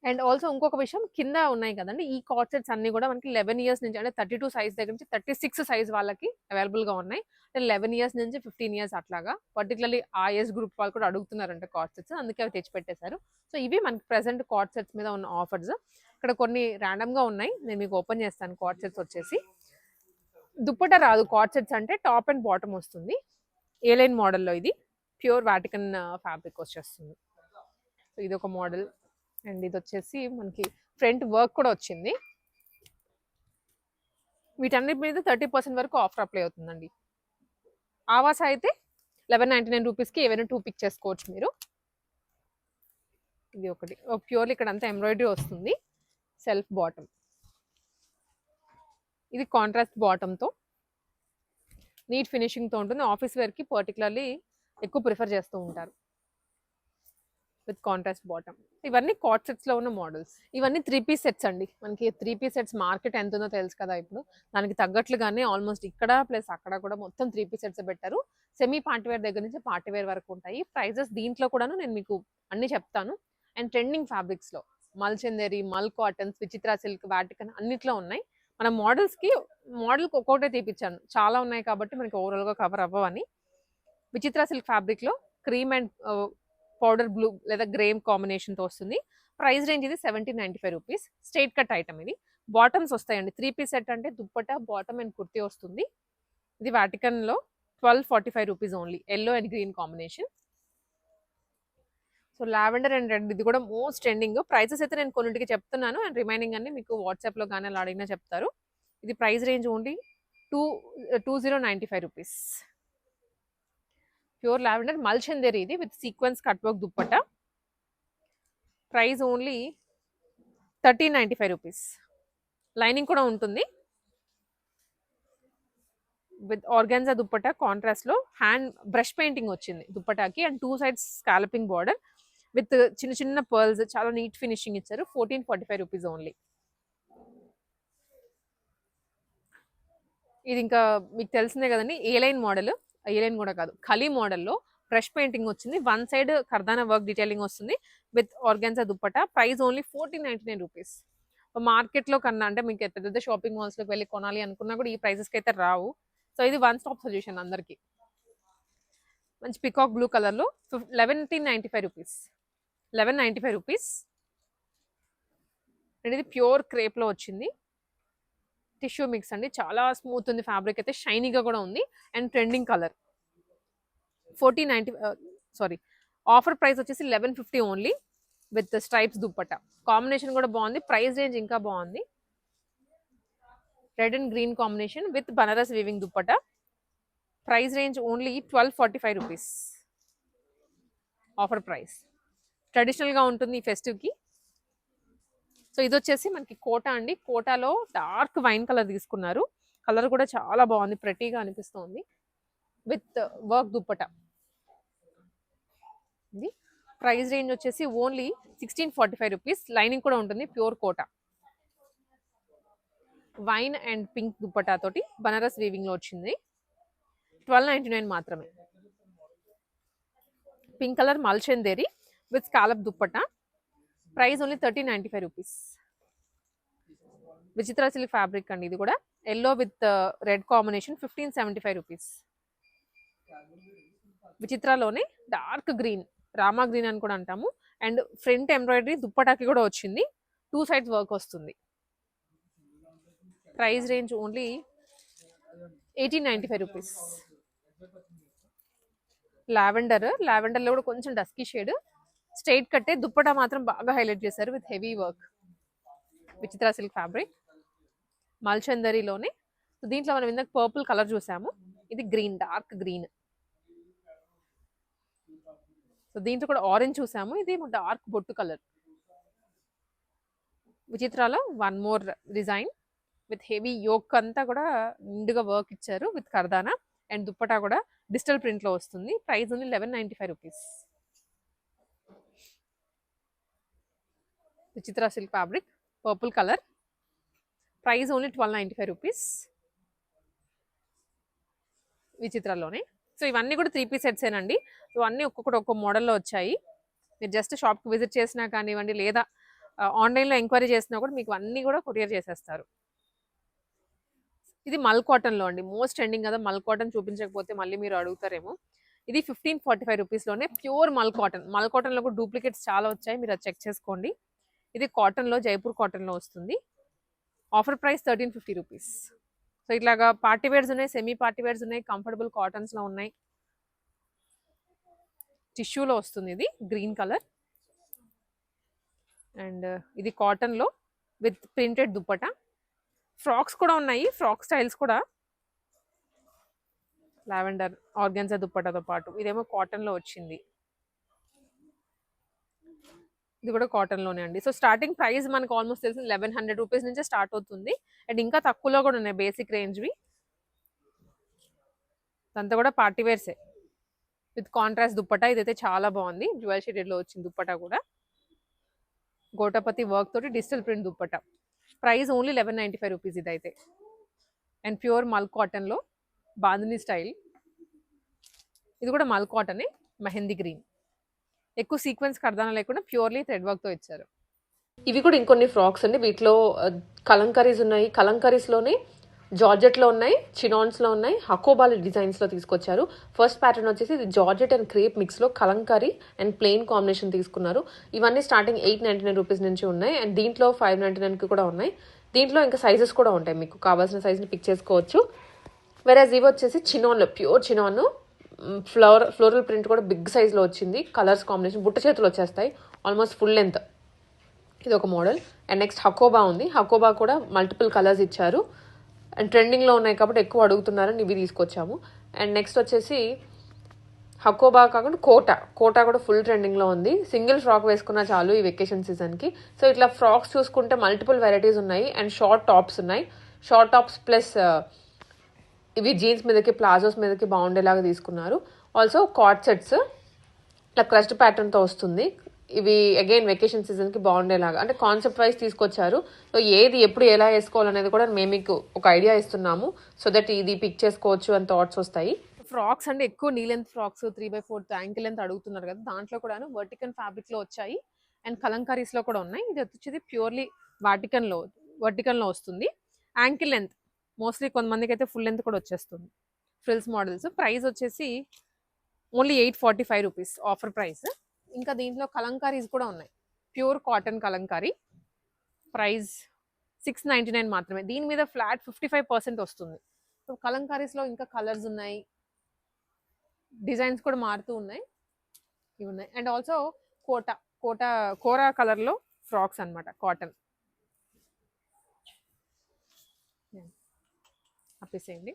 [SPEAKER 1] అండ్ ఆల్సో ఇంకొక విషయం కింద ఉన్నాయి కదండీ! ఈ కార్డ్ సెట్స్ అన్నీ కూడా మనకి 11 ఇయర్స్ నుంచి అంటే 32 సైజ్ దగ్గర నుంచి 36 సైజ్ వాళ్ళకి అవైలబుల్‌గా ఉన్నాయి. 11 ఇయర్స్ నుంచి 15 ఇయర్స్ అట్లాగా. పర్టిక్యులర్‌లీ ఆ ఏజ్ గ్రూప్ వాళ్ళు కూడా అడుగుతున్నారంట కార్డ్ సెట్స్. అందుకే అవి తెచ్చిపెట్టేశారు. సో, ఇవి మనకి ప్రెజెంట్ కార్డ్ సెట్స్ మీద ఉన్న ఆఫర్స్. ఇక్కడ కొన్ని ర్యాండమ్‌గా ఉన్నాయి. నేను మీకు ఓపెన్ చేస్తాను కార్డ్ సెట్స్ వచ్చేసి. దుప్పట్టా రాదు కార్డ్ సెట్స్ అంటే టాప్ అండ్ బాటమ్ వస్తుంది. ఏ లైన్ మోడల్‌లో ఇది. ప్యూర్ వాటికన్ ఫ్యాబ్రిక్ వచ్చేస్తుంది. సో, ఇదొక మోడల్. అండ్ ఇదొచ్చేసి మనకి ఫ్రంట్ వర్క్ కూడా వచ్చింది. వీటన్నిటి మీద 30% వరకు ఆఫర్ అప్లై అవుతుందండి. ఆవాస అయితే 1199 రూపీస్‌కి ఏవైనా 2 పిక్ చేసుకోవచ్చు మీరు. ఇది ఒకటి. ప్యూర్‌లీ ఇక్కడంతా ఎంబ్రాయిడరీ వస్తుంది. Self bottom. ఇది కాంట్రాస్ట్ బాటమ్‌తో నీట్ ఫినిషింగ్‌తో ఉంటుంది. ఆఫీస్ వేర్‌కి పర్టిక్యులర్‌లీ ఎక్కువ ప్రిఫర్ చేస్తూ ఉంటారు. With contrast bottom. ఇవన్నీ కార్డ్ సెట్స్‌లో ఉన్న మోడల్స్. ఇవన్నీ 3 పీస్ సెట్స్ అండి. మనకి 3 పీస్ సెట్స్ మార్కెట్ ఎంత ఉందో తెలుసు కదా ఇప్పుడు. దానికి తగ్గట్లుగానే ఆల్మోస్ట్ ఇక్కడ ప్లస్ అక్కడ కూడా మొత్తం 3 పీస్ సెట్స్ పెట్టారు. సెమీ పార్టీ వేర్ దగ్గర నుంచి పార్టీ వేర్ వరకు ఉంటాయి. ప్రైజెస్ దీంట్లో కూడాను నేను మీకు అన్నీ చెప్తాను. అండ్ ట్రెండింగ్ ఫ్యాబ్రిక్స్‌లో మల్చందేరి, మల్ కాటన్స్, విచిత్ర సిల్క్, వాటికన్ అన్నిట్లో ఉన్నాయి. మన మోడల్స్‌కి మోడల్‌కి ఒక్కొక్కటే తీపిచ్చాను. చాలా ఉన్నాయి కాబట్టి మనకి ఓవరాల్‌గా కవర్ అవ్వవని. విచిత్ర సిల్క్ ఫ్యాబ్రిక్‌లో క్రీమ్ అండ్ పౌడర్ బ్లూ లేదా గ్రేమ్ కాంబినేషన్‌తో వస్తుంది. ప్రైస్ రేంజ్ ఇది 1795 రూపీస్. స్ట్రెయిట్ కట్ ఐటమ్ ఇది. బాటమ్స్ వస్తాయండి. 3 పీస్ సెట్ అంటే దుప్పట్టా, బాటమ్ అండ్ కుర్తీ వస్తుంది. ఇది వాటికన్‌లో 1245 rupees only. Yellow and green combination. So, lavender and red ఇది కూడా మోస్ట్ ట్రెండింగ్. ప్రైసెస్ అయితే నేను కొన్నింటికి చెప్తున్నాను. అండ్ రిమైనింగ్ అన్ని మీకు వాట్సాప్‌లో గాని అలా అడిగినా చెప్తారు. ఇది price range only 2095 rupees. Pure lavender Malchanderi ఇది with sequins cut work dupatta. Price only 1395 rupees. Lining కూడా ఉంటుంది. విత్ ఆర్గాన్జా దుప్పట్టా కాంట్రాస్ట్‌లో హ్యాండ్ బ్రష్ పెయింటింగ్ వచ్చింది దుప్పటాకి and 2 sides scalloping border with చిన్న చిన్న పర్ల్స్ చాలా నీట్ ఫినిషింగ్ ఇచ్చారు. 1445 రూపీస్ ఓన్లీ. ఇది ఇంకా మీకు తెలిసిందే కదండి. ఏ లైన్ మోడల్. ఏ లైన్ కూడా కాదు. ఖలీ మోడల్‌లో బ్రష్ పెయింటింగ్ వచ్చింది. వన్ సైడ్ కర్దానా వర్క్ డీటెయిలింగ్ వస్తుంది with organza dupatta. Price only 1499 rupees. మార్కెట్‌లో కన్నా అంటే మీకు పెద్ద పెద్ద షాపింగ్ మాల్స్‌లోకి వెళ్ళి కొనాలి అనుకున్నా కూడా ఈ ప్రైసెస్‌కి అయితే రావు. సో, ఇది వన్ స్టాప్ సొల్యూషన్ అందరికి. మంచి పికాక్ బ్లూ కలర్‌లో 1195 రూపీస్. 1195 రూపీస్. అండ్ ఇది ప్యూర్ క్రేప్‌లో వచ్చింది. టిష్యూ మిక్స్ అండి. చాలా స్మూత్ ఉంది ఫ్యాబ్రిక్ అయితే షైనీగా కూడా ఉంది. And trending colour. 1490 offer price వచ్చేసి 1150 only with stripes dupatta. Combination కూడా బాగుంది. ప్రైస్ రేంజ్ ఇంకా బాగుంది. Red and green combination with Banaras weaving dupatta. Price range only 1245 rupees. Offer price. ట్రెడిషనల్గా ఉంటుంది ఈ ఫెస్టివ్కి. సో, ఇది వచ్చేసి మనకి కోటా అండి. కోటాలో డార్క్ వైన్ కలర్ తీసుకున్నారు. కలర్ కూడా చాలా బాగుంది. ప్రెటీగా అనిపిస్తుంది విత్ వర్క్ దుప్పట్టా. ఇది ప్రైస్ రేంజ్ వచ్చేసి ఓన్లీ 1645 రూపీస్. లైనింగ్ కూడా ఉంటుంది. Pure Kota. Wine and pink dupatta తోటి బనారస్ వీవింగ్లో వచ్చింది. 1299 మాత్రమే. Pink colour Malchanderi with scallop dupatta. Price only 1395 rupees. Vichitra silk fabric అండి ఇది కూడా. Yellow with red combination 1575 rupees. విచిత్రలోనే డార్క్ గ్రీన్, రామా గ్రీన్ అని కూడా అంటాము. అండ్ ఫ్రంట్ ఎంబ్రాయిడరీ దుప్పటాకి కూడా వచ్చింది. 2 సైడ్స్ వర్క్ వస్తుంది. Price range only 1895 rupees. లావెండర్లో కూడా కొంచెం డస్కీ షేడ్. స్ట్రైట్ కట్టే దుప్పటా మాత్రం బాగా హైలైట్ చేశారు విత్ హెవీ వర్క్. విచిత్ర సిల్క్ ఫ్యాబ్రిక్ మల్చందరిలోనే. దీంట్లో మనం ఇందాక పర్పుల్ కలర్ చూసాము. ఇది గ్రీన్, డార్క్ గ్రీన్. సో, దీంట్లో కూడా ఆరెంజ్ చూసాము. ఇది డార్క్ బొట్టు కలర్. విచిత్రాలో one more design with heavy yoke అంతా కూడా నిండుగా వర్క్ ఇచ్చారు విత్ కర్దానా. అండ్ దుప్పటా కూడా డిజిటల్ ప్రింట్లో వస్తుంది. Price only 1195 rupees. Vichitra silk fabric, purple colour. Price only 1295 rupees. విచిత్రలోనే. సో ఇవన్నీ కూడా 3 పీస్ సెట్సేనండి. సో అన్నీ ఒక్కొక్కటి ఒక్కో మోడల్లో వచ్చాయి. మీరు జస్ట్ షాప్కి విజిట్ చేసినా కానివ్వండి, లేదా ఆన్లైన్లో ఎంక్వైరీ చేసినా కూడా మీకు అన్నీ కూడా కొరియర్ చేసేస్తారు. ఇది మల్ కాటన్లో అండి, మోస్ట్ ట్రెండింగ్ కదా, మల్ కాటన్ చూపించకపోతే మళ్ళీ మీరు అడుగుతారేమో. ఇది 1545 రూపీస్లోనే ప్యూర్ మల్ కాటన్. మల్ కాటన్లో కూడా డూప్లికేట్స్ చాలా వచ్చాయి, మీరు అది చెక్ చేసుకోండి. ఇది కాటన్లో, జైపూర్ కాటన్లో వస్తుంది. Offer price 1350 rupees. సో ఇట్లాగా పార్టీ వేర్స్ ఉన్నాయి, సెమీ పార్టీ వేర్స్ ఉన్నాయి, కంఫర్టబుల్ కాటన్స్లో ఉన్నాయి. టిష్యూలో వస్తుంది, ఇది గ్రీన్ కలర్. అండ్ ఇది కాటన్లో విత్ ప్రింటెడ్ దుప్పటా. ఫ్రాక్స్ కూడా ఉన్నాయి, ఫ్రాక్ స్టైల్స్ కూడా. లావెండర్ ఆర్గాన్జా దుప్పటాతో పాటు ఇదేమో కాటన్లో వచ్చింది. ఇది కూడా కాటన్లోనే అండి. సో స్టార్టింగ్ ప్రైస్ మనకు ఆల్మోస్ట్ తెలిసి 1100 రూపీస్ నుంచే స్టార్ట్ అవుతుంది. అండ్ ఇంకా తక్కువలో కూడా ఉన్నాయి బేసిక్ రేంజ్వి. అంతా కూడా పార్టీ వేర్సే విత్ కాంట్రాస్ట్ దుప్పటా. ఇదైతే చాలా బాగుంది, జ్యువెల్ షేడెడ్లో వచ్చింది దుప్పటా కూడా. గోటపతి వర్క్ తోటి digital print dupatta. Price only 1195 rupees ఇదైతే. అండ్ ప్యూర్ మల్ కాటన్లో బాందిని స్టైల్. ఇది కూడా మల్ కాటనే, మెహందీ గ్రీన్. ఎక్కువ సీక్వెన్స్ కర్దానా లేకుండా ప్యూర్లీ థ్రెడ్ వర్క్తో ఇచ్చారు. ఇవి కూడా ఇంకొన్ని ఫ్రాక్స్ అండి. వీటిలో కలంకరీస్ ఉన్నాయి, కలంకరీస్లోనే జార్జెట్లో ఉన్నాయి, చినాన్స్లో ఉన్నాయి, హకోబాల్ డిజైన్స్లో తీసుకొచ్చారు. ఫస్ట్ ప్యాటర్న్ వచ్చేసి ఇది జార్జెట్ అండ్ క్రేప్ మిక్స్లో కలంకరీ అండ్ ప్లెయిన్ కాంబినేషన్ తీసుకున్నారు. ఇవన్నీ స్టార్టింగ్ 899 రూపీస్ నుంచి ఉన్నాయి. అండ్ దీంట్లో 599కి కూడా ఉన్నాయి. దీంట్లో ఇంకా సైజెస్ కూడా ఉంటాయి, మీకు కావాల్సిన సైజ్ని పిక్ చేసుకోవచ్చు. వెరాజ్ ఇవి వచ్చేసి చినాన్లో, ప్యూర్ చినాన్, ఫ్లోరల్ ప్రింట్ కూడా బిగ్ సైజ్లో వచ్చింది. కలర్స్ కాంబినేషన్ బుట్ట చేతులు వచ్చేస్తాయి, ఆల్మోస్ట్ ఫుల్ లెంత్. ఇది ఒక మోడల్. అండ్ నెక్స్ట్ హకోబా ఉంది. హకోబా కూడా మల్టిపుల్ కలర్స్ ఇచ్చారు. అండ్ ట్రెండింగ్లో ఉన్నాయి కాబట్టి ఎక్కువ అడుగుతున్నారని ఇవి తీసుకొచ్చాము. అండ్ నెక్స్ట్ వచ్చేసి హకోబా కాకుండా కోటా కూడా ఫుల్ ట్రెండింగ్లో ఉంది. సింగిల్ ఫ్రాక్ వేసుకున్నా చాలు ఈ వెకేషన్ సీజన్కి. సో ఇట్లా ఫ్రాక్స్ చూసుకుంటే మల్టిపుల్ వెరైటీస్ ఉన్నాయి. అండ్ షార్ట్ టాప్స్ ఉన్నాయి. షార్ట్ టాప్స్ ప్లస్ ఇవి జీన్స్ మీదకి, ప్లాజోస్ మీదకి బాగుండేలాగా తీసుకున్నారు. ఆల్సో కార్డ్ సెట్స్ ఇట్లా క్రస్ట్ ప్యాటర్న్తో వస్తుంది. ఇవి అగైన్ వెకేషన్ సీజన్కి బాగుండేలాగా, అంటే కాన్సెప్ట్ వైజ్ తీసుకొచ్చారు. సో ఏది ఎప్పుడు ఎలా వేసుకోవాలనేది కూడా మేము మీకు ఒక ఐడియా ఇస్తున్నాము. సో దట్ ఇది పిక్ చేసుకోవచ్చు అని థాట్స్ వస్తాయి. ఫ్రాక్స్ అంటే ఎక్కువ knee length frocks 3/4 ankle length అడుగుతున్నారు కదా, దాంట్లో కూడా వర్టికన్ ఫ్యాబ్రిక్లో వచ్చాయి. అండ్ కలంకారీస్లో కూడా ఉన్నాయి. ఇది వచ్చేది ప్యూర్లీ వర్టికన్లో వస్తుంది. యాంకిల్ లెంత్ మోస్ట్లీ కొంతమందికి అయితే ఫుల్ లెంత్ కూడా వచ్చేస్తుంది. Frills models. ప్రైస్ వచ్చేసి ఓన్లీ 845 రూపీస్ ఆఫర్ ప్రైస్. ఇంకా దీంట్లో కలంకారీస్ కూడా ఉన్నాయి, ప్యూర్ కాటన్ కలంకారీ. ప్రైస్ 699 మాత్రమే. దీని మీద ఫ్లాట్ 55% వస్తుంది. సో కలంకారీస్లో ఇంకా కలర్స్ ఉన్నాయి, డిజైన్స్ కూడా మారుతూ ఉన్నాయి, ఇవి ఉన్నాయి. అండ్ ఆల్సో కోరా కలర్లో ఫ్రాక్స్ అనమాట, కాటన్. ఆపేసేయండి.